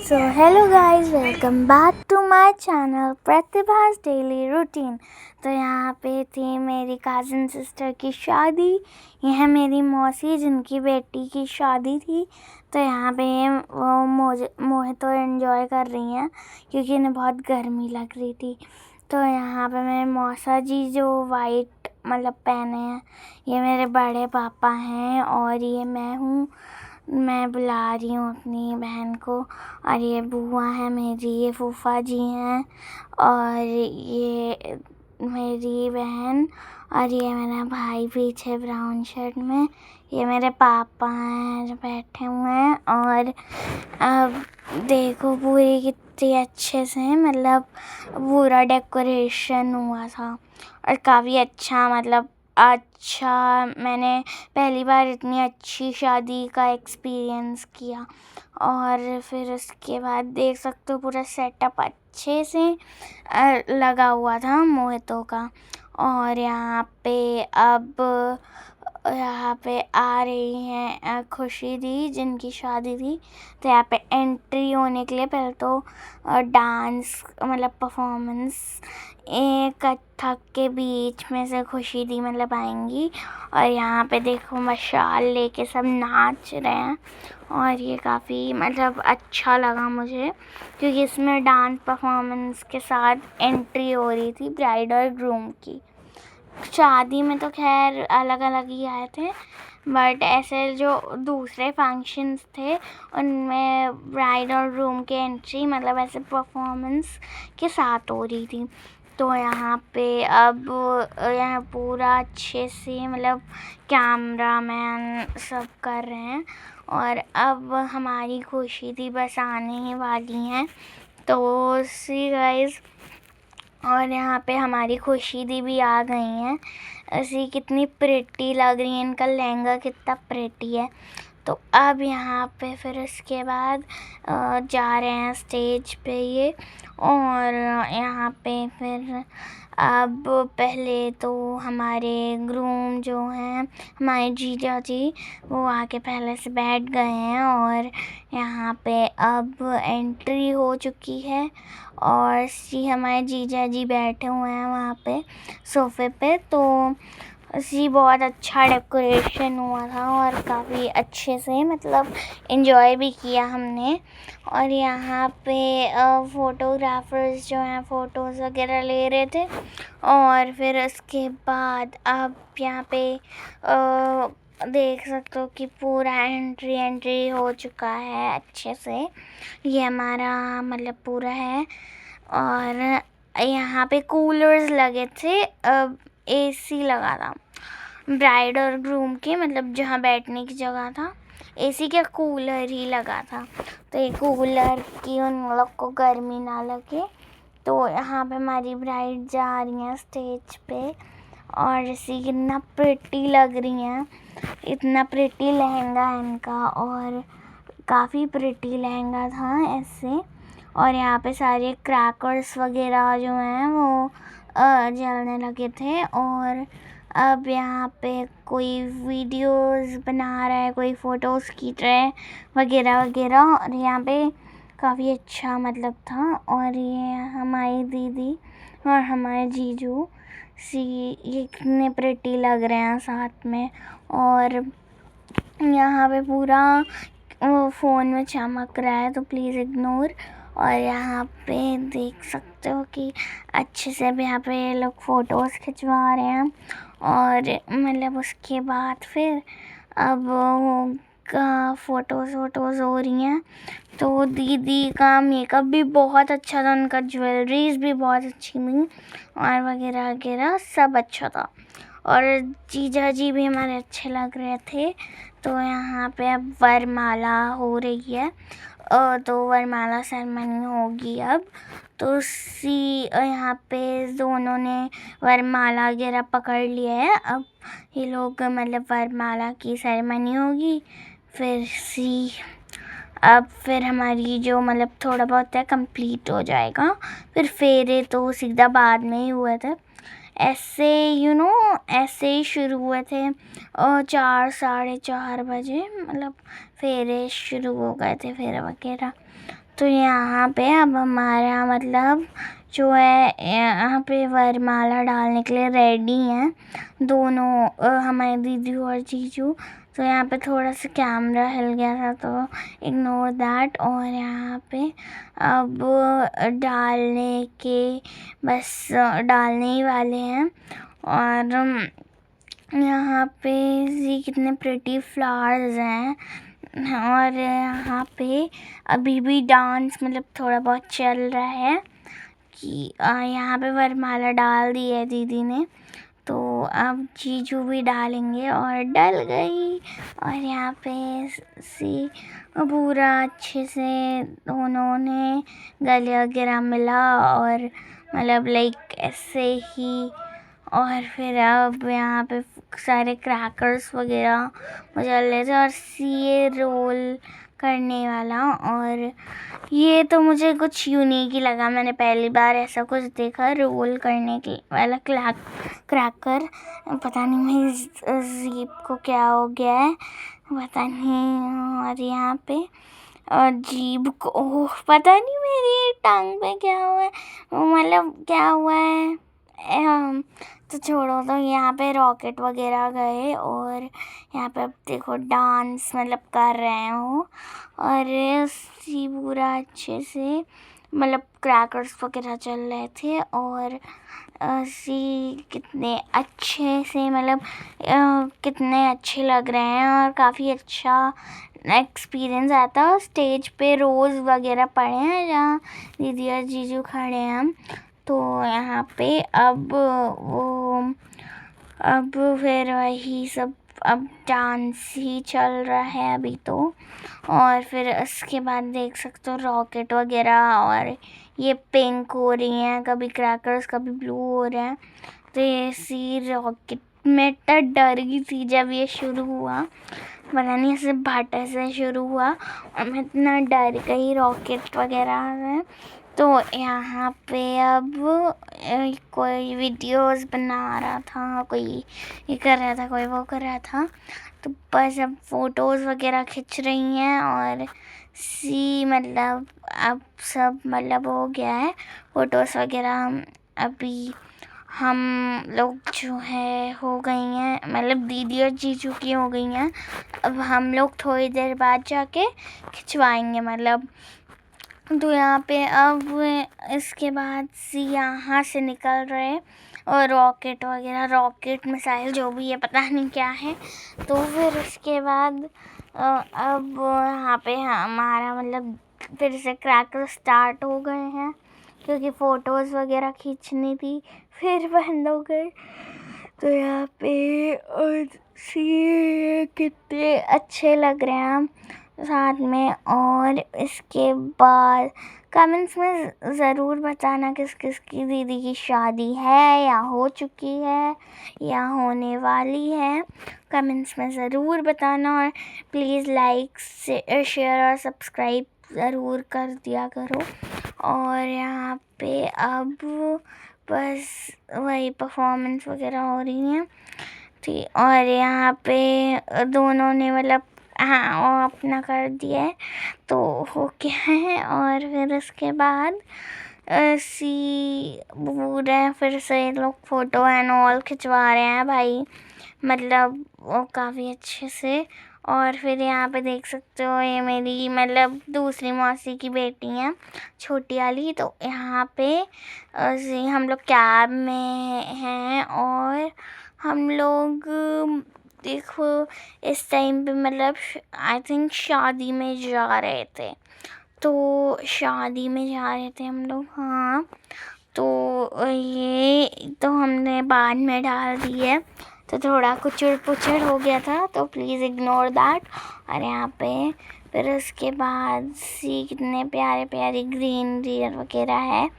So hello guys, welcome back to my channel Pratibhas daily routine. तो यहाँ पे थी मेरी कज़न सिस्टर की शादी। यह है मेरी मौसी जिनकी बेटी की शादी थी। तो यहाँ पे वो मोहे तो एंजॉय कर रही हैं क्योंकि इन्हें बहुत गर्मी लग रही थी। तो यहाँ पे मेरे मौसा जी जो वाइट पहने हैं, ये मेरे बड़े पापा हैं और ये मैं हूँ। मैं बुला रही हूँ अपनी बहन को। और ये बुआ है मेरी, ये फूफा जी हैं और ये मेरी बहन और ये मेरा भाई पीछे ब्राउन शर्ट में। ये मेरे पापा हैं जो बैठे हुए हैं। और अब देखो पूरी कितनी अच्छे से पूरा डेकोरेशन हुआ था और काफ़ी अच्छा मैंने पहली बार इतनी अच्छी शादी का एक्सपीरियंस किया। और फिर उसके बाद देख सकते हो पूरा सेटअप अच्छे से लगा हुआ था मोहितों का। और यहाँ पे आ रही हैं खुशी दी जिनकी शादी थी। तो यहाँ पे एंट्री होने के लिए पहले तो डांस परफॉर्मेंस कथक के बीच में से खुशी दी आएंगी। और यहाँ पे देखो मशाल लेके सब नाच रहे हैं। और ये काफ़ी अच्छा लगा मुझे क्योंकि इसमें डांस परफॉर्मेंस के साथ एंट्री हो रही थी ब्राइड और ग्रूम की। शादी में तो खैर अलग अलग ही आए थे, बट ऐसे जो दूसरे फंक्शंस थे उनमें ब्राइड और ग्रूम की एंट्री ऐसे परफॉर्मेंस के साथ हो रही थी। तो यहाँ पे अब यहाँ पूरा अच्छे से कैमरामैन सब कर रहे हैं। और अब हमारी खुशी थी बस आने ही वाली हैं। तो सी गाइस, और यहाँ पे हमारी खुशी दी भी आ गई हैं। ऐसी कितनी प्रिटी लग रही है, इनका लहंगा कितना प्रिटी है। तो अब यहाँ पे फिर उसके बाद जा रहे हैं स्टेज पे ये। और यहाँ पे फिर अब पहले तो हमारे ग्रूम जो हैं, हमारे जीजा जी, वो आके पहले से बैठ गए हैं। और यहाँ पे अब एंट्री हो चुकी है और हमारे जीजा जी बैठे हुए हैं वहाँ पे सोफ़े पे। तो बहुत अच्छा डेकोरेशन हुआ था और काफ़ी अच्छे से एंजॉय भी किया हमने। और यहाँ पे फोटोग्राफर्स जो हैं फ़ोटोज़ वगैरह ले रहे थे। और फिर उसके बाद अब यहाँ पे देख सकते हो कि पूरा एंट्री हो चुका है अच्छे से। ये हमारा पूरा है। और यहाँ पे कूलर्स लगे थे, एसी लगा था ब्राइड और ग्रूम के जहाँ बैठने की जगह था, एसी का कूलर ही लगा था। तो ये कूलर की उन लोग को गर्मी ना लगे। तो यहाँ पे हमारी ब्राइड जा रही हैं स्टेज पे और कितना प्रिटी लग रही हैं। इतना प्रिटी लहंगा है इनका और काफ़ी प्रिटी लहंगा था ऐसे। और यहाँ पे सारे क्रैकर्स वगैरह जो हैं वो जलने लगे थे। और अब यहाँ पे कोई वीडियोस बना रहा है, कोई फ़ोटोज़ खींच रहे हैं वगैरह वगैरह। और यहाँ पे काफ़ी अच्छा था। और ये हमारी दीदी और हमारे जीजू ये कितने प्रिटी लग रहे हैं साथ में। और यहाँ पे पूरा फ़ोन में चमक रहा है तो प्लीज़ इग्नोर। और यहाँ पे देख सकते हो कि अच्छे से अब यहाँ पे लोग फ़ोटोज़ खिंचवा रहे हैं। और उसके बाद फिर अब फ़ोटोज़ हो रही हैं। तो दीदी का मेकअप भी बहुत अच्छा था, उनका ज्वेलरीज भी बहुत अच्छी थी और वगैरह वगैरह सब अच्छा था। और जीजा जी भी हमारे अच्छे लग रहे थे। तो यहाँ पे अब वरमाला हो रही है। तो वरमाला सेरेमनी होगी अब। तो यहाँ पे दोनों ने वरमाला वगैरह पकड़ लिया है। अब ये लोग वरमाला की सेरेमनी होगी। फिर हमारी जो थोड़ा बहुत है कंप्लीट हो जाएगा। फिर फेरे तो सीधा बाद में ही हुए थे, ऐसे ऐसे ही शुरू हुए थे। 4 साढ़े 4 बजे फेरे शुरू हो गए थे फेरे वगैरह। तो यहाँ पे अब हमारा मतलब जो है यहाँ पे वरमाला डालने के लिए रेडी हैं दोनों हमारी दीदी और जीजू। तो यहाँ पे थोड़ा सा कैमरा हिल गया था तो इग्नोर दैट। और यहाँ पे अब डालने के बस डालने ही वाले हैं। और यहाँ पे ये कितने प्रिटी फ्लावर्स हैं। और यहाँ पे अभी भी डांस मतलब थोड़ा बहुत चल रहा है कि यहाँ पे वरमाला डाल दी है दीदी ने, तो अब जीजू भी डालेंगे और डल गई। और यहाँ पे सी पूरा अच्छे से दोनों ने गले वगैरह मिला और मतलब लाइक ऐसे ही। और फिर अब यहाँ पे सारे क्रैकर्स वगैरह मजा ले थे और ये रोल करने वाला। और ये तो मुझे कुछ यूनिक ही लगा, मैंने पहली बार ऐसा कुछ देखा रोल करने के वाला क्रैकर। पता नहीं मेरी जीभ को क्या हो गया है, पता नहीं। और यहाँ पे और जीभ को पता नहीं मेरी टांग पे क्या हुआ है, मतलब क्या हुआ है। तो छोड़ो। तो यहाँ पे रॉकेट वगैरह गए और यहाँ पे अब देखो डांस मतलब कर रहे हैं वो। और सी पूरा अच्छे से मतलब क्रैकर्स वगैरह चल रहे थे। और सी कितने अच्छे से मतलब कितने अच्छे लग रहे हैं और काफ़ी अच्छा एक्सपीरियंस आता है। स्टेज पे रोज़ वगैरह पड़े हैं जहाँ दीदी और जीजू खड़े हैं। तो यहाँ पे अब फिर वही सब अब डांस ही चल रहा है अभी तो। और फिर उसके बाद देख सकते हो रॉकेट वगैरह और ये पिंक हो रही हैं, कभी क्रैकर्स कभी ब्लू हो रहे हैं। तो ये सी रॉकेट में तो डर गई थी जब ये शुरू हुआ, पता नहीं ऐसे भाटे से शुरू हुआ और मैं इतना डर गई रॉकेट वगैरह में। तो यहाँ पे अब कोई वीडियोस बना रहा था, कोई ये कर रहा था, कोई वो कर रहा था। तो बस अब फोटोज़ वगैरह खिंच रही हैं और सी मतलब अब सब मतलब हो गया है फ़ोटोज़ वगैरह। अभी हम लोग जो है हो गई हैं, मतलब दीदी और जीजू की हो गई हैं। अब हम लोग थोड़ी देर बाद जाके खिंचवाएंगे मतलब। तो यहाँ पे अब इसके बाद यहाँ से निकल रहे और रॉकेट वगैरह, रॉकेट मिसाइल जो भी है पता नहीं क्या है। तो फिर उसके बाद अब यहाँ पे हमारा मतलब फिर से क्रैकर स्टार्ट हो गए हैं क्योंकि फ़ोटोज़ वगैरह खींचनी थी, फिर बंद हो गए। तो यहाँ पे और कितने अच्छे लग रहे हैं साथ में। और इसके बाद कमेंट्स में ज़रूर बताना किस किस की दीदी की शादी है या हो चुकी है या होने वाली है, कमेंट्स में ज़रूर बताना। और प्लीज़ लाइक शेयर और सब्सक्राइब ज़रूर कर दिया करो। और यहाँ पे अब बस वही परफॉर्मेंस वगैरह हो रही हैं थी। और यहाँ पे दोनों ने मतलब हाँ वो अपना कर दिया है तो हो गया है। और फिर उसके बाद सी पूरे फिर से लोग फ़ोटो एंड ऑल खिंचवा रहे हैं भाई, मतलब वो काफ़ी अच्छे से। और फिर यहाँ पे देख सकते हो ये मेरी मतलब दूसरी मौसी की बेटी हैं छोटी वाली। तो यहाँ पे हम लोग कैब में हैं और हम लोग देखो इस टाइम पे मतलब आई थिंक शादी में जा रहे थे, तो शादी में जा रहे थे हम लोग। हाँ तो ये तो हमने बाद में डाल दी है तो थोड़ा कुचड़ पुचड़ हो गया था, तो प्लीज़ इग्नोर दैट। और यहाँ पे फिर उसके बाद सी कितने प्यारे प्यारे ग्रीनरी वगैरह है।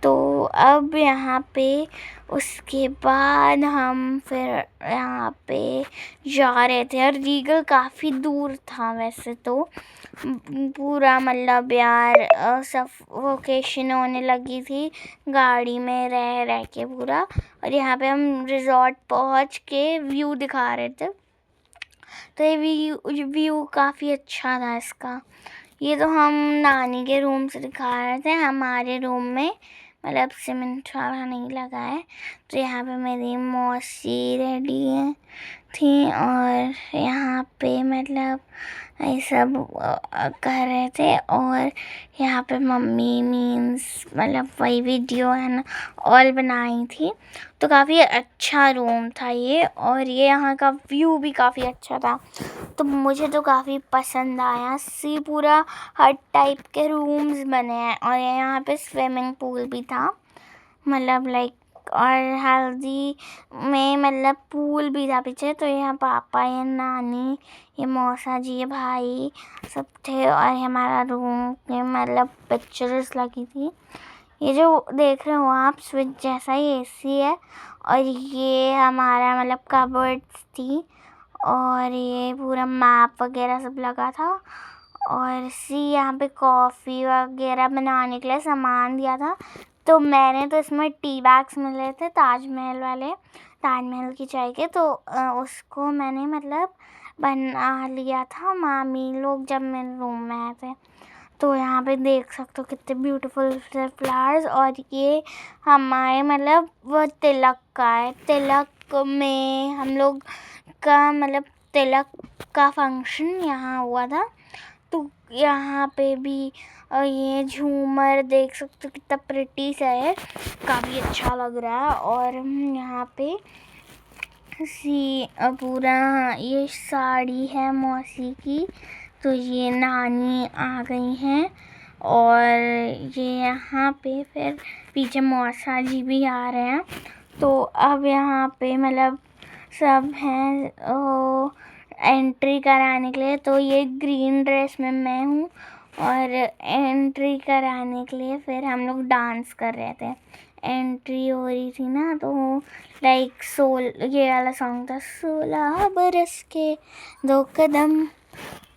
तो अब यहाँ पे उसके बाद हम फिर यहाँ पे जा रहे थे और रीगल काफ़ी दूर था वैसे तो, पूरा मतलब यार सफोकेशन होने लगी थी गाड़ी में रह रह के पूरा। और यहाँ पे हम रिजॉर्ट पहुँच के व्यू दिखा रहे थे, तो ये व्यू काफ़ी अच्छा था इसका। ये तो हम नानी के रूम से दिखा रहे थे। हमारे रूम में मतलब सीमेंट वाला नहीं लगा है। तो यहाँ पे मेरी मौसी रेडी है थी और यहाँ पे मतलब ये सब कर रहे थे। और यहाँ पे मम्मी मीन्स मतलब वही वीडियो है ना ऑल बनाई थी। तो काफ़ी अच्छा रूम था ये, और ये यहाँ का व्यू भी काफ़ी अच्छा था। तो मुझे तो काफ़ी पसंद आया। सी पूरा हर टाइप के रूम्स बने हैं, और यहाँ पे स्विमिंग पूल भी था मतलब लाइक, और हल्दी में मतलब पूल भी था पीछे। तो यहाँ पापा, ये नानी, ये मौसा जी, ये भाई सब थे, और हमारा रूम में मतलब पिक्चर्स लगी थी। ये जो देख रहे हो आप स्विच जैसा ही एसी है, और ये हमारा मतलब कबर्ड्स थी, और ये पूरा मैप वगैरह सब लगा था। और यहाँ पे कॉफ़ी वगैरह बनाने के लिए सामान दिया था। तो मैंने तो इसमें टी बैग्स मिले थे ताजमहल वाले, ताजमहल की चाय के। तो उसको मैंने मतलब बना लिया था मामी लोग जब मेरे रूम में आए थे। तो यहाँ पे देख सकते हो कितने ब्यूटीफुल फ्लावर्स। और ये हमारे मतलब वो तिलक का है। तिलक में हम लोग का मतलब तिलक का फंक्शन यहाँ हुआ था। तो यहाँ पे भी ये झूमर देख सकते हो कितना प्रिटी सा है, काफ़ी अच्छा लग रहा है। और यहाँ पे पूरा ये साड़ी है मौसी की। तो ये नानी आ गई हैं, और ये यहाँ पे फिर पीछे मौसा जी भी आ रहे हैं। तो अब यहाँ पे मतलब सब हैं एंट्री कराने के लिए। तो ये ग्रीन ड्रेस में मैं हूँ, और एंट्री कराने के लिए फिर हम लोग डांस कर रहे थे। एंट्री हो रही थी ना, तो लाइक ये वाला सॉन्ग था, 16 बरस के 2 कदम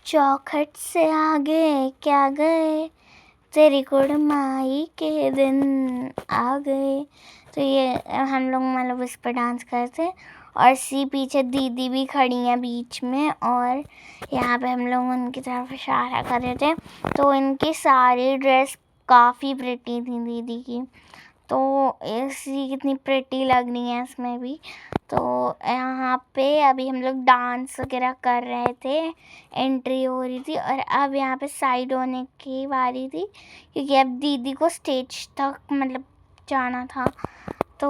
चौखट से आगे क्या गए, तेरी कुड़माई के दिन आ गए। तो ये हम लोग मतलब उस पर डांस करते। और पीछे दीदी भी खड़ी हैं बीच में, और यहाँ पे हम लोग उनकी तरफ इशारा कर रहे थे। तो इनकी सारी ड्रेस काफ़ी प्रिटी थी दीदी की। तो ऐसी कितनी प्रिटी लग रही है इसमें भी। तो यहाँ पे अभी हम लोग डांस वगैरह कर रहे थे, एंट्री हो रही थी। और अब यहाँ पे साइड होने की बारी थी, क्योंकि अब दीदी को स्टेज तक मतलब जाना था। तो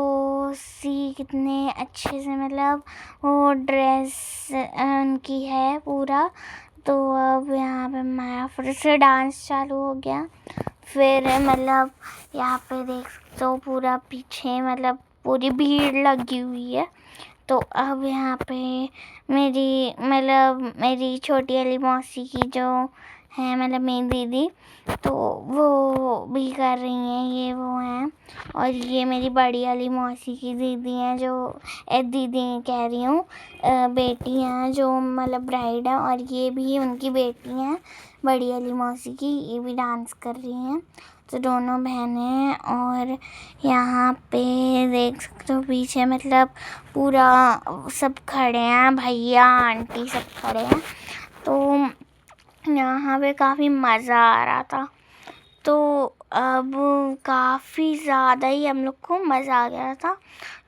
कितने अच्छे से मतलब वो ड्रेस उनकी है पूरा। तो अब यहाँ पे हमारा फिर से डांस चालू हो गया। फिर मतलब यहाँ पे देख सकते हो पूरा पीछे मतलब पूरी भीड़ लगी हुई है। तो अब यहाँ पे मेरी छोटी वाली मौसी की जो है मतलब मेरी दीदी, तो वो भी कर रही हैं, ये वो हैं। और ये मेरी बड़ी वाली मौसी की दीदी हैं, जो दीदी कह रही हूँ बेटी हैं, जो मतलब ब्राइड है। और ये भी उनकी बेटी हैं बड़ी वाली मौसी की, ये भी डांस कर रही हैं। तो दोनों बहनें हैं। और यहाँ पे देख सकते हो पीछे मतलब पूरा सब खड़े हैं, भैया आंटी सब खड़े हैं। तो यहाँ पे काफ़ी मज़ा आ रहा था। तो अब काफ़ी ज़्यादा ही हम लोग को मज़ा आ गया था,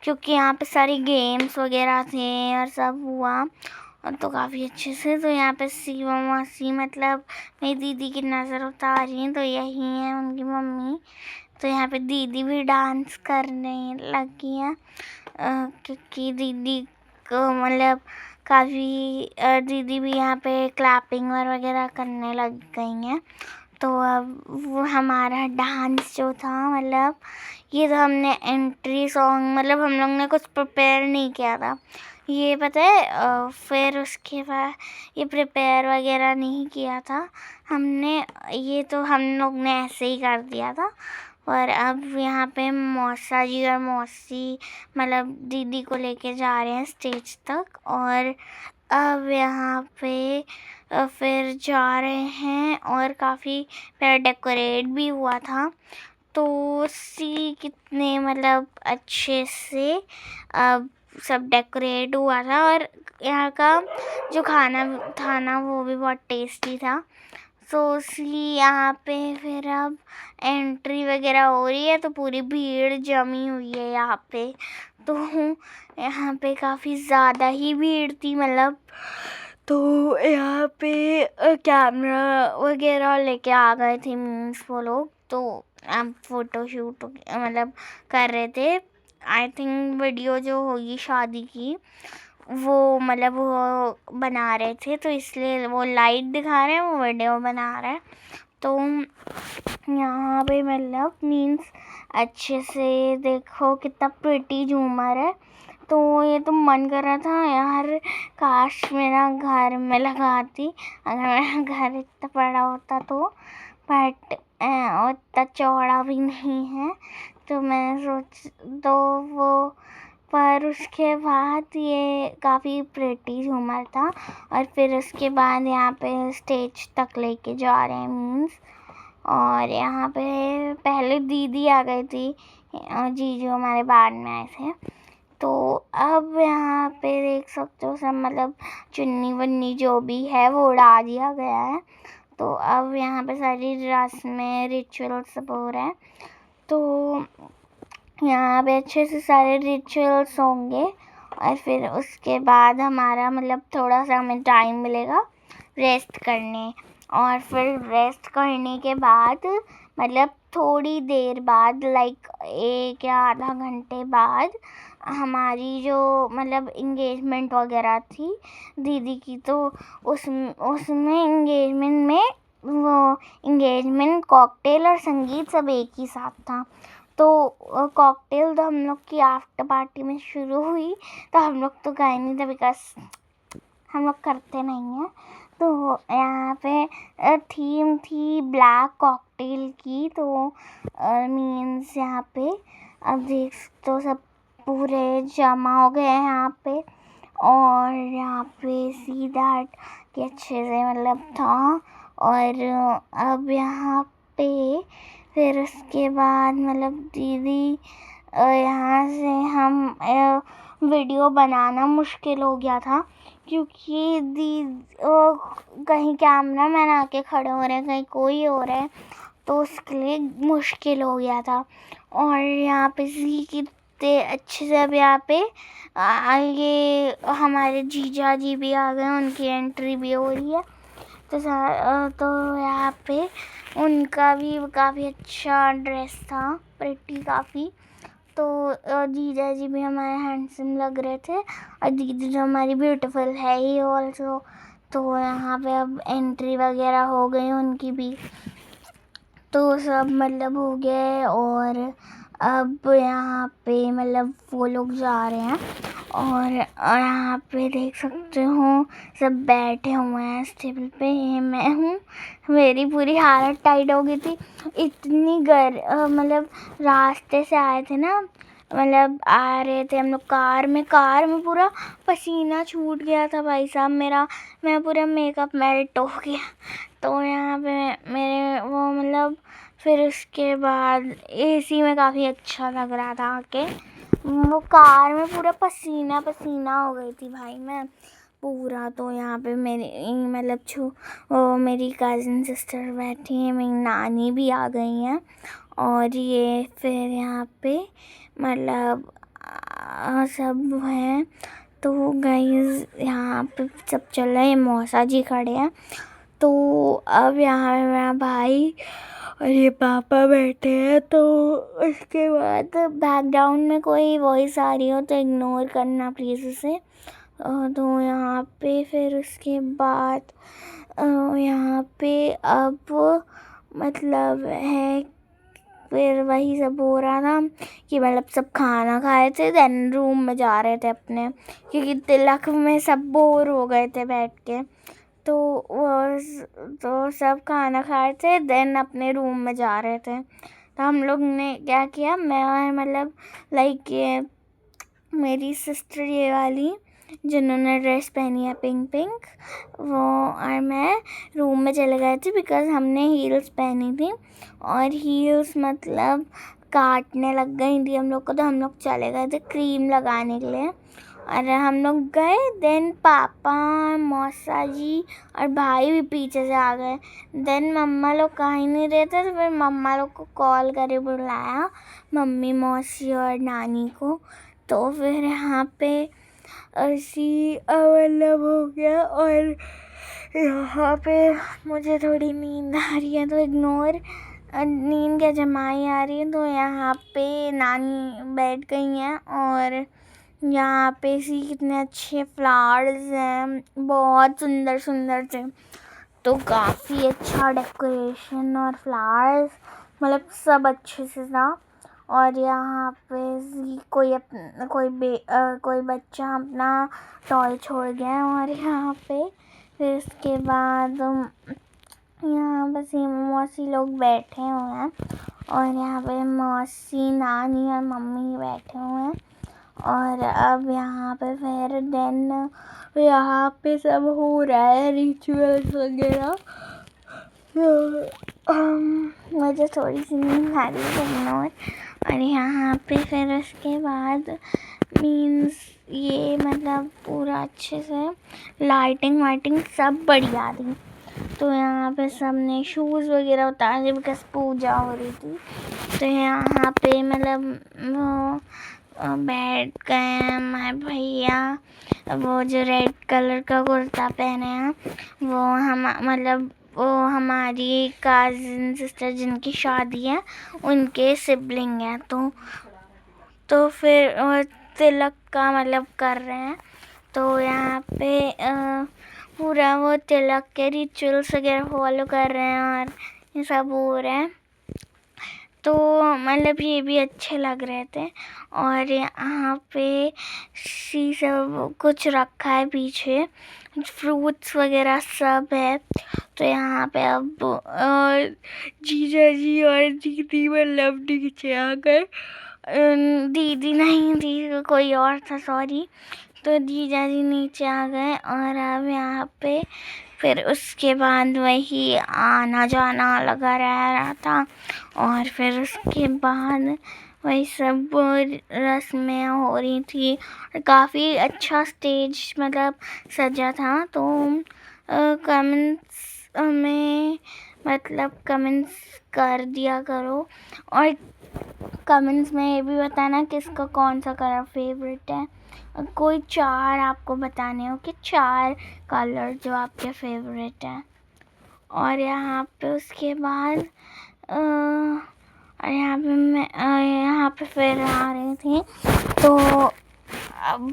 क्योंकि यहाँ पे सारी गेम्स वगैरह थे और सब हुआ। तो काफ़ी अच्छे से। तो यहाँ पे शिवा मौसी मतलब मेरी दीदी की नज़र उतार रही हैं, तो यही है उनकी मम्मी। तो यहाँ पे दीदी भी डांस करने लगी हैं, क्योंकि दीदी को मतलब काफ़ी दीदी भी यहाँ पे क्लैपिंग वगैरह करने लग गई हैं। तो अब वो हमारा डांस जो था मतलब ये तो हमने एंट्री सॉन्ग मतलब हम लोग ने कुछ प्रिपेयर नहीं किया था, ये पता है। फिर उसके बाद ये प्रिपेयर वगैरह नहीं किया था हमने, ये तो हम लोग ने ऐसे ही कर दिया था। और अब यहाँ पे मौसा जी और मौसी मतलब दीदी को लेके जा रहे हैं स्टेज तक। और अब यहाँ पे फिर जा रहे हैं, और काफ़ी प्यारा डेकोरेट भी हुआ था। तो कितने मतलब अच्छे से अब सब डेकोरेट हुआ था। और यहाँ का जो खाना था ना वो भी बहुत टेस्टी था। तो इसलिए यहाँ पे फिर अब एंट्री वगैरह हो रही है, तो पूरी भीड़ जमी हुई है यहाँ पे। तो यहाँ पे काफ़ी ज़्यादा ही भीड़ थी, मतलब तो यहाँ पे कैमरा वगैरह लेके आ गए थे मीन्स वो लोग, तो अब फ़ोटो शूट मतलब कर रहे थे। आई थिंक वीडियो जो होगी शादी की वो मतलब वो बना रहे थे, तो इसलिए वो लाइट दिखा रहे हैं, वो वीडियो बना रहे हैं। तो यहाँ पे मतलब मीन्स अच्छे से देखो कितना प्रिटी झूमर है। तो ये तो मन कर रहा था यार, काश मेरा घर में लगाती, अगर मेरा घर इतना बड़ा होता तो, बट इतना चौड़ा भी नहीं है। तो मैंने तो वो पर उसके बाद ये काफ़ी प्रिटी झूमर था। और फिर उसके बाद यहाँ पे स्टेज तक लेके जा रहे हैं मीन्स। और यहाँ पे पहले दीदी आ गई थी, जीजू हमारे बाद में आए थे। तो अब यहाँ पे देख सकते हो सब मतलब चुन्नी वन्नी जो भी है वो उड़ा दिया गया है। तो अब यहाँ पे सारी रस्में रिचुअल सब हो रहे हैं। तो यहाँ पे अच्छे से सारे रिचुअल्स होंगे और फिर उसके बाद हमारा मतलब थोड़ा सा हमें टाइम मिलेगा रेस्ट करने। और फिर रेस्ट करने के बाद मतलब थोड़ी देर बाद लाइक 1 या आधा घंटे बाद हमारी जो मतलब इंगेजमेंट वगैरह थी दीदी की, तो उसमें इंगेजमेंट में वो इंगेजमेंट कॉकटेल और संगीत सब एक ही साथ था। तो कॉकटेल तो हम लोग की आफ्टर पार्टी में शुरू हुई, तो हम लोग तो गए नहीं थे बिकॉज हम लोग करते नहीं हैं। तो यहाँ पे थीम थी ब्लैक कॉकटेल की। तो मीन्स यहाँ पे अब देख तो सब पूरे जमा हो गए हैं यहाँ पे। और यहाँ पे सीधा के अच्छे से मतलब था। और अब यहाँ पे फिर उसके बाद मतलब दीदी यहाँ से हम वीडियो बनाना मुश्किल हो गया था, क्योंकि कहीं कैमरा मैन आके खड़े हो रहे हैं, कहीं कोई हो रहा है, तो उसके लिए मुश्किल हो गया था। और यहाँ पे कितने अच्छे से अब यहाँ पे ये हमारे जीजा जी भी आ गए, उनकी एंट्री भी हो रही है। तो यहाँ पे उनका भी काफ़ी अच्छा ड्रेस था, प्रिटी काफ़ी। तो जीजा जी भी हमारे हैंडसम लग रहे थे और दीदी जो हमारी ब्यूटीफुल है ही ऑल्सो। तो यहाँ पे अब एंट्री वगैरह हो गई उनकी भी, तो सब मतलब हो गए। और अब यहाँ पे मतलब वो लोग जा रहे हैं और यहाँ पे देख सकते हो सब बैठे हुए हैं इस टेबल पे। मैं हूँ, मेरी पूरी हालत टाइट हो गई थी, इतनी मतलब रास्ते से आए थे ना, मतलब आ रहे थे हम लोग कार में पूरा पसीना छूट गया था भाई साहब मेरा, मैं पूरा मेकअप मेल्ट हो गया। तो यहाँ पे मेरे वो मतलब फिर उसके बाद एसी में काफ़ी अच्छा लग रहा था आके, वो कार में पूरा पसीना हो गई थी भाई मैं पूरा। तो यहाँ पे मेरी मतलब मेरी कज़न सिस्टर बैठी हैं, मेरी नानी भी आ गई हैं। और ये फिर यहाँ पे मतलब सब हैं। तो गाइस यहाँ पे सब चल रहा है, मौसा जी खड़े हैं। तो अब यहाँ पे मेरा भाई और ये पापा बैठे हैं। तो उसके बाद बैकग्राउंड में कोई वॉइस आ रही हो तो इग्नोर करना प्लीज़ उसे। तो यहाँ पे फिर उसके बाद यहाँ पे अब मतलब है फिर वही सब हो रहा था कि मतलब सब खाना खाए थे, देन रूम में जा रहे थे अपने, क्योंकि तिलक में सब बोर हो गए थे बैठ के। तो सब खाना खाए थे, देन अपने रूम में जा रहे थे। तो हम लोग ने क्या किया, मैं मतलब लाइक ये मेरी सिस्टर ये वाली जिन्होंने ड्रेस पहनी है पिंक वो और मैं रूम में चले गए थे बिकॉज़ हमने हील्स पहनी थी और हील्स मतलब काटने लग गई थी हम लोग को। तो हम लोग चले गए थे क्रीम लगाने के लिए। और हम लोग गए। देन पापा, मौसा जी और भाई भी पीछे से आ गए। देन मम्मा लोग कहीं नहीं रहते, तो फिर मम्मा लोग को कॉल करके बुलाया, मम्मी, मौसी और नानी को। तो फिर यहाँ पे ऐसी मतलब हो गया। और यहाँ पे मुझे थोड़ी नींद आ रही है, तो इग्नोर। नींद क्या, जमाई आ रही है। तो यहाँ पे नानी बैठ गई हैं और यहाँ पे सी कितने अच्छे फ्लावर्स हैं, बहुत सुंदर सुंदर से। तो काफ़ी अच्छा डेकोरेशन और फ्लावर्स, मतलब सब अच्छे से था। और यहाँ पे कोई बच्चा अपना टॉय छोड़ गया है। और यहाँ पे फिर उसके बाद यहाँ बस मौसी लोग बैठे हुए हैं। और यहाँ पे मौसी, नानी और मम्मी बैठे हुए हैं। और अब यहाँ पे फिर देन यहाँ पे सब हो रहा है, रिचुअल्स वगैरह। मुझे थोड़ी सी नींद आ रही है। और यहाँ पे फिर उसके बाद मीन्स ये मतलब पूरा अच्छे से लाइटिंग वाइटिंग सब बढ़िया थी। तो यहाँ पे सबने शूज़ वगैरह उतारे, बिकॉज पूजा हो रही थी। तो यहाँ पे मतलब वो बैठ गए हैं हमारे भैया, वो जो रेड कलर का कुर्ता पहने हैं, वो वो हमारी कज़न सिस्टर जिनकी शादी है, उनके सिबलिंग हैं। तो फिर तिलक का मतलब कर रहे हैं। तो यहाँ पे पूरा वो तिलक के रिचुअल्स वगैरह फॉलो कर रहे हैं और ये सब हो रहा है। तो मतलब ये भी अच्छे लग रहे थे। और यहाँ पे सब कुछ रखा है, पीछे फ्रूट्स वगैरह सब है। तो यहाँ पे अब जीजा जी और दीदी मतलब नीचे आ गए। दीदी नहीं थी, कोई और था, सॉरी। तो जीजा जी नीचे आ गए। और अब यहाँ पे फिर उसके बाद वही आना जाना लगा रहा था। और फिर उसके बाद वही सब रस्में हो रही थी। और काफ़ी अच्छा स्टेज मतलब सजा था। तो कमेंट्स में मतलब कमेंट्स कर दिया करो। और कमेंट्स में ये भी बताना किसका कौन सा कलर फेवरेट है। कोई 4 आपको बताने हो कि 4 कलर जो आपके फेवरेट हैं। और यहाँ पे उसके बाद यहाँ पे फिर आ रही थी। तो अब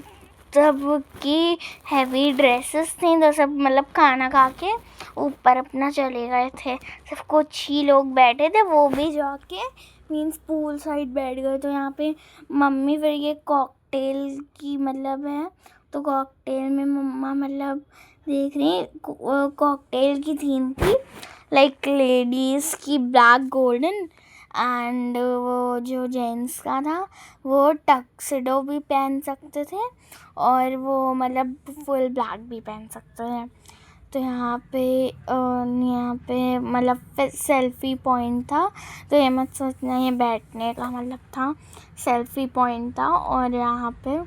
सब की हैवी ड्रेसेस थी, तो सब मतलब खाना खा के ऊपर अपना चले गए थे। सिर्फ कुछ ही लोग बैठे थे, वो भी जाके मीन्स पूल साइड बैठ गए। तो यहाँ पे मम्मी फिर ये कॉकटेल की मतलब है, तो कॉकटेल में मम्मा मतलब देख रही, कॉकटेल की थीम थी लाइक लेडीज़ की ब्लैक गोल्डन, एंड वो जो जेंट्स का था वो टक्सिडो भी पहन सकते थे और वो मतलब फुल ब्लैक भी पहन सकते थे। तो यहाँ पे मतलब सेल्फ़ी पॉइंट था। तो ये मत सोचना ये बैठने का मतलब था, सेल्फ़ी पॉइंट था। और यहाँ पे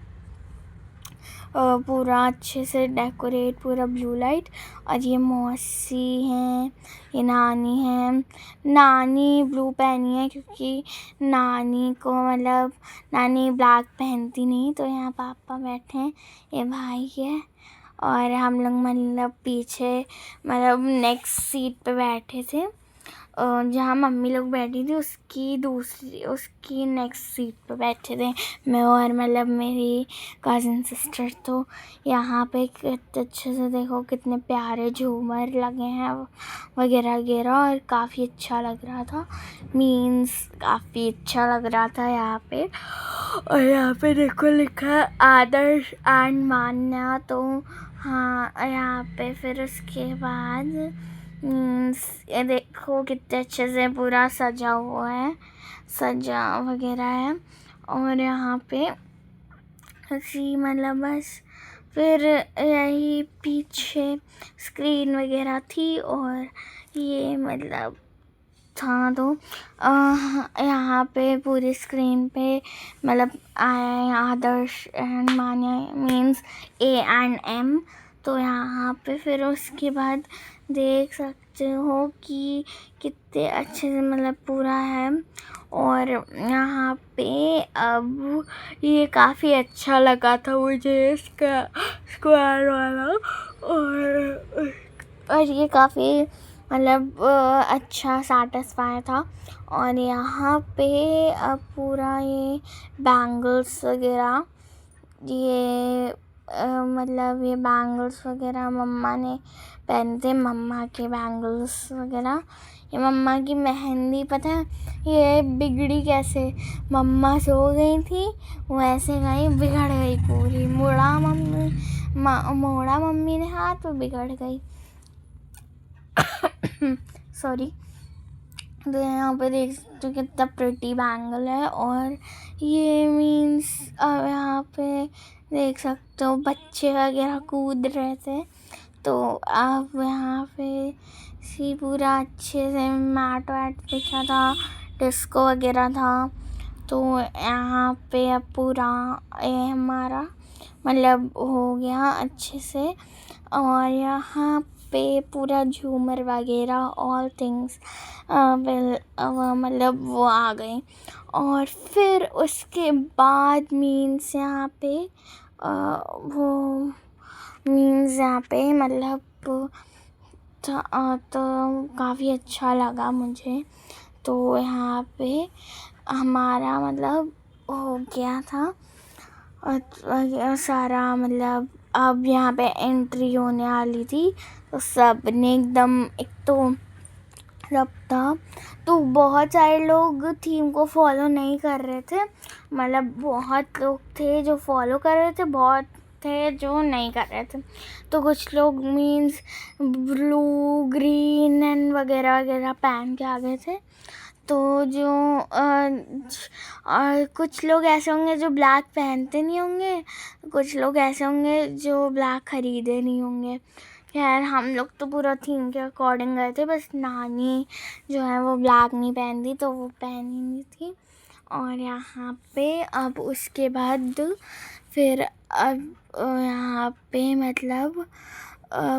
पूरा अच्छे से डेकोरेट, पूरा ब्लू लाइट। और ये मौसी हैं, ये नानी हैं। नानी ब्लू पहनी है क्योंकि नानी को मतलब नानी ब्लैक पहनती नहीं। तो यहाँ पापा बैठे हैं, ये भाई है। और हम लोग मतलब पीछे मतलब नेक्स्ट सीट पे बैठे थे, जहाँ मम्मी लोग बैठी थी उसकी नेक्स्ट सीट पे बैठे थे मैं और मतलब मेरी कज़न सिस्टर। तो यहाँ पे कितने अच्छे से देखो, कितने प्यारे झूमर लगे हैं वगैरह वगैरह। और काफ़ी अच्छा लग रहा था, मीन्स काफ़ी अच्छा लग रहा था यहाँ पे। और यहाँ पे देखो लिखा है आदर्श एंड मान्या। तो हाँ, यहाँ पे फिर उसके बाद ये देखो कितने अच्छे से पूरा सजा हुआ है, सजा वगैरह है। और यहाँ पे ऐसी मतलब बस फिर यही पीछे स्क्रीन वगैरह थी। और ये मतलब था। तो यहाँ पे पूरी स्क्रीन पे मतलब आया आदर्श एंड मान्या मीन्स A&M। तो यहाँ पे फिर उसके बाद देख सकते हो कि कितने अच्छे से मतलब पूरा है। और यहाँ पे अब ये काफ़ी अच्छा लगा था मुझे इसका स्क्वायर वाला। और ये काफ़ी मतलब अच्छा सैटिस्फाई था। और यहाँ पे अब पूरा ये बैंगल्स वगैरह ये मतलब ये बैंगल्स वगैरह मम्मा ने पहने थे, मम्मा के बैंगल्स वगैरह। ये मम्मा की मेहंदी पता है ये बिगड़ी कैसे, मम्मा सो गई थी वैसे गई बिगड़ गई पूरी, मोड़ा मम्मी ने हाथ तो बिगड़ गई। सॉरी। तो यहाँ पे देख सकते हो कितना प्रिटी बैंगल है। और ये मीन्स अब यहाँ पे देख सकते हो बच्चे वगैरह कूद रहे थे। तो अब यहाँ पे पूरा अच्छे से मैट वैट बिछा था, डिस्को वगैरह था। तो यहाँ पे अब पूरा ये हमारा मतलब हो गया अच्छे से। और यहाँ पे पूरा झूमर वगैरह ऑल थिंग्स मतलब वो आ गए। और फिर उसके बाद मीन्स यहाँ पे वो मीन्स यहाँ पे मतलब तो काफ़ी अच्छा लगा मुझे। तो यहाँ पे हमारा मतलब हो गया था और सारा मतलब अब यहाँ पे एंट्री होने वाली थी। तो सब ने एकदम एक तो सब था। तो बहुत सारे लोग थीम को फॉलो नहीं कर रहे थे, मतलब बहुत लोग थे जो फॉलो कर रहे थे, बहुत थे जो नहीं कर रहे थे। तो कुछ लोग मीन्स ब्लू ग्रीन एंड वगैरह वगैरह पहन के आ गए थे। तो जो कुछ लोग ऐसे होंगे जो ब्लैक पहनते नहीं होंगे, कुछ लोग ऐसे होंगे जो ब्लैक खरीदे नहीं होंगे। खैर हम लोग तो पूरा थीम के अकॉर्डिंग गए थे, बस नानी जो है वो ब्लैक नहीं पहनती तो वो पहनी नहीं थी। और यहाँ पे अब उसके बाद फिर अब यहाँ पे मतलब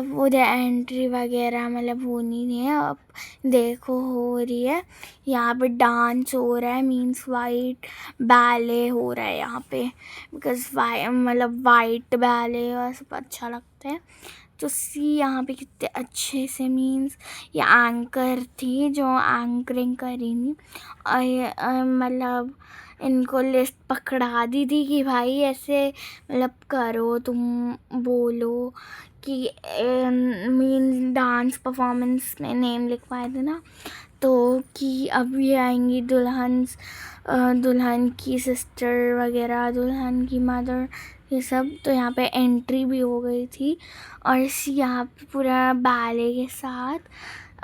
वो एंट्री वगैरह मतलब होनी नहीं है। अब देखो हो रही है, यहाँ पे डांस हो रहा है मीन्स वाइट बैले हो रहा है यहाँ पे, बिकॉज मतलब वाइट बैले और सब अच्छा लगता है। तो यहाँ पे कितने अच्छे से मीन्स ये एंकर थी जो एंकरिंग करी थी और मतलब इनको लिस्ट पकड़ा दी थी कि भाई ऐसे मतलब करो, तुम बोलो कि मीन्स डांस परफॉर्मेंस में नेम लिखवाए थे ना, तो कि अब ये आएंगी दुल्हन की सिस्टर वगैरह, दुल्हन की मदर, ये सब। तो यहाँ पे एंट्री भी हो गई थी और यहाँ पे पूरा बैले के साथ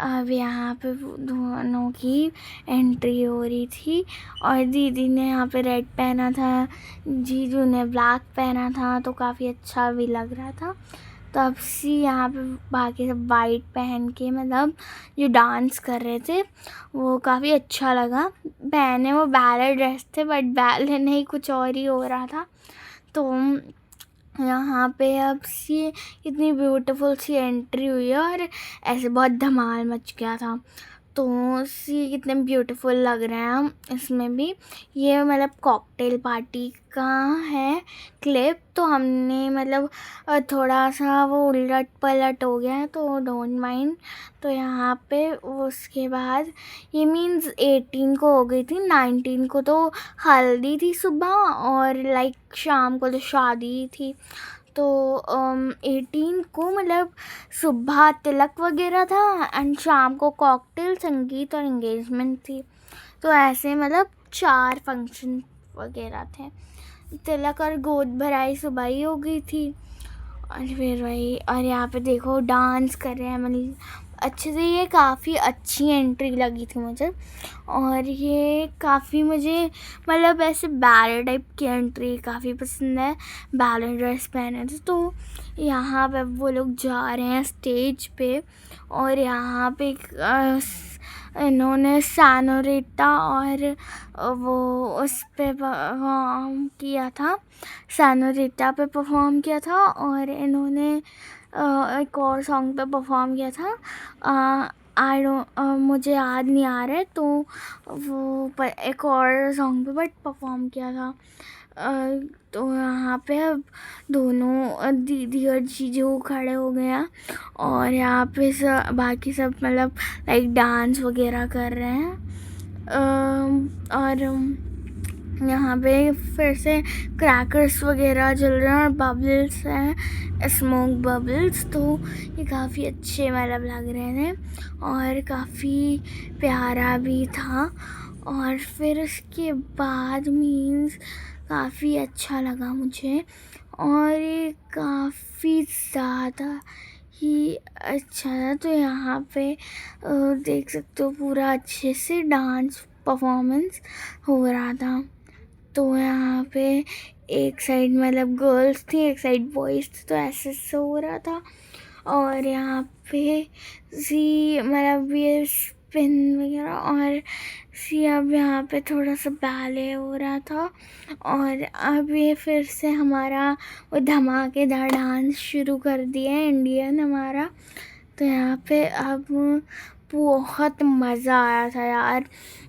अब यहाँ पे दोनों की एंट्री हो रही थी। और दीदी ने यहाँ पे रेड पहना था, जीजू ने ब्लैक पहना था, तो काफ़ी अच्छा भी लग रहा था। तो अब यहाँ पे बाकी सब वाइट पहन के मतलब जो डांस कर रहे थे वो काफ़ी अच्छा लगा। पहने वो बैले ड्रेस थे बट बैले नहीं कुछ और ही हो रहा था। तो यहाँ पे अब इतनी ब्यूटीफुल सी एंट्री हुई है और ऐसे बहुत धमाल मच गया था। तो कितने ब्यूटीफुल लग रहे हैं हम इसमें भी। ये मतलब कॉकटेल पार्टी का है क्लिप, तो हमने मतलब थोड़ा सा वो उलट पलट हो गया है तो डोंट माइंड। तो यहाँ पे उसके बाद ये मीन्स 18 को हो गई थी, 19 को तो हल्दी थी सुबह और लाइक शाम को तो शादी थी। तो 18 को मतलब सुबह तिलक वगैरह था एंड शाम को कॉकटेल, संगीत और एंगेजमेंट थी। तो ऐसे मतलब 4 फंक्शन वगैरह थे। तिलक और गोद भराई सुबह ही हो गई थी। और फिर वही, और यहाँ पे देखो डांस कर रहे हैं मतलब अच्छे से। ये काफ़ी अच्छी एंट्री लगी थी मुझे और ये काफ़ी मुझे मतलब ऐसे बैले टाइप की एंट्री काफ़ी पसंद है। बैले ड्रेस पहने थे तो यहाँ पे वो लोग जा रहे हैं स्टेज पे और यहाँ पे इन्होंने सैनोरिटा और वो उस पे परफॉर्म किया था, सैनोरिटा पे परफॉर्म किया था, और इन्होंने एक और सॉन्ग पे परफॉर्म किया था। मुझे याद नहीं आ रहा है, तो वो एक और सॉन्ग पे बट परफॉर्म किया था। तो यहाँ पे अब दोनों दीदी और जीजू खड़े हो गए हैं, और यहाँ पे बाकी सब मतलब लाइक डांस वगैरह कर रहे हैं। और यहाँ पे फिर से क्रैकर्स वगैरह जल रहे हैं और बबल्स हैं, स्मोक बबल्स, तो ये काफ़ी अच्छे मतलब लग रहे थे और काफ़ी प्यारा भी था। और फिर उसके बाद मीन्स काफ़ी अच्छा लगा मुझे, और ये काफ़ी ज़्यादा ही अच्छा था। तो यहाँ पे देख सकते हो पूरा अच्छे से डांस परफॉर्मेंस हो रहा था। तो यहाँ पे एक साइड मतलब गर्ल्स थी, एक साइड बॉयज़ थे, तो ऐसे हो रहा था। और यहाँ पे मतलब ये स्पिन वगैरह, और अब यहाँ पे थोड़ा सा बैले हो रहा था। और अब ये फिर से हमारा वो धमाकेदार डांस शुरू कर दिया है इंडियन हमारा। तो यहाँ पे अब बहुत मज़ा आया था यार,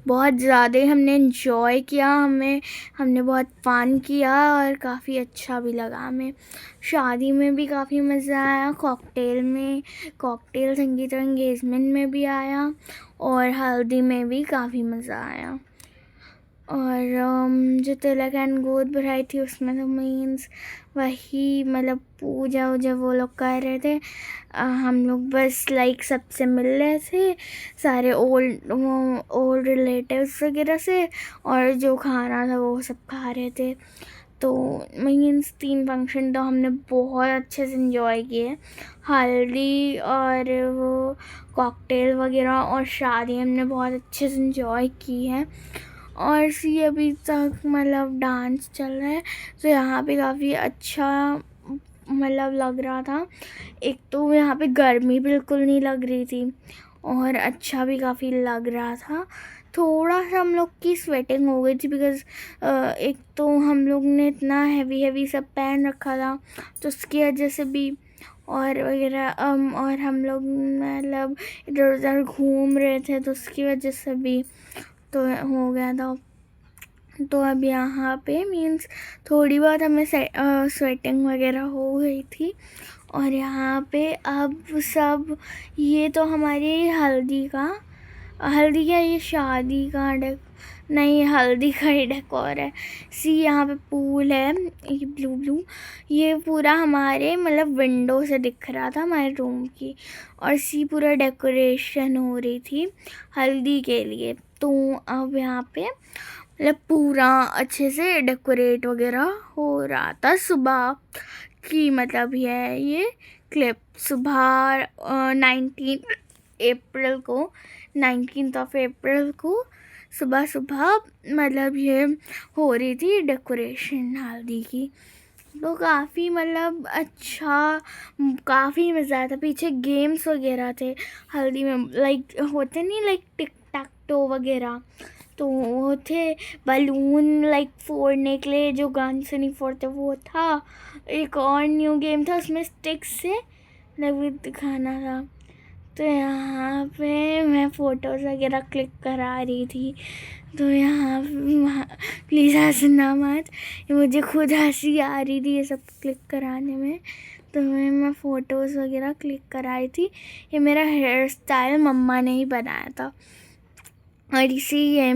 बहुत ज़्यादा हमने इन्जॉय किया, हमने बहुत फन किया और काफ़ी अच्छा भी लगा हमें। शादी में भी काफ़ी मज़ा आया, कॉकटेल संगीत और एंगेजमेंट में भी आया, और हल्दी में भी काफ़ी मज़ा आया। और जो तिलक एंड गोद भराई थी उसमें तो मीन्स वही मतलब पूजा वूजा वो लोग कर रहे थे। हम लोग बस लाइक सबसे मिल रहे थे, सारे ओल्ड रिलेटिव्स वगैरह से, और जो खाना था वो सब खा रहे थे। तो मीन्स 3 फंक्शन तो हमने बहुत अच्छे से इन्जॉय किए, हल्दी और वो कॉकटेल वगैरह और शादी हमने बहुत अच्छे से इन्जॉय की है। और अभी तक मतलब डांस चल रहा है, तो यहाँ पे काफ़ी अच्छा मतलब लग रहा था। एक तो यहाँ पे गर्मी बिल्कुल नहीं लग रही थी, और अच्छा भी काफ़ी लग रहा था। थोड़ा सा हम लोग की स्वेटिंग हो गई थी बिकॉज़ एक तो हम लोग ने इतना हैवी सब पहन रखा था, तो उसकी वजह से भी, और वगैरह और हम लोग मतलब इधर उधर घूम रहे थे, तो उसकी वजह से भी तो हो गया था। तो अब यहाँ पे मीन्स थोड़ी बहुत हमें स्वेटिंग वगैरह हो गई थी। और यहाँ पे अब सब ये तो हमारी हल्दी का ये शादी का नहीं, हल्दी का ही डेकोर है। यहाँ पे पूल है, ये ब्लू ये पूरा हमारे मतलब विंडो से दिख रहा था हमारे रूम की, और पूरा डेकोरेशन हो रही थी हल्दी के लिए। तो अब यहाँ पे मतलब पूरा अच्छे से डेकोरेट वगैरह हो रहा था सुबह की, मतलब ये क्लिप सुबह 19 को सुबह मतलब ये हो रही थी डेकोरेशन हल्दी की। तो काफ़ी मतलब अच्छा, काफ़ी मज़ा आया था। पीछे गेम्स वगैरह थे हल्दी में, लाइक होते नहीं लाइक टिक टैक टो वगैरह, तो वो थे बलून लाइक फोड़ने के लिए, जो गन से नहीं फोड़ते वो था। एक और न्यू गेम था, उसमें स्टिक्स से मतलब दिखाना था। तो यहाँ पे मैं फ़ोटोज़ वगैरह क्लिक करा रही थी, तो यहाँ प्लीज़ हंसना मत, मुझे खुद हंसी आ रही थी ये सब क्लिक कराने में। तो मैं फ़ोटोज़ वगैरह क्लिक कराई थी। ये मेरा हेयर स्टाइल मम्मा ने ही बनाया था, और इसी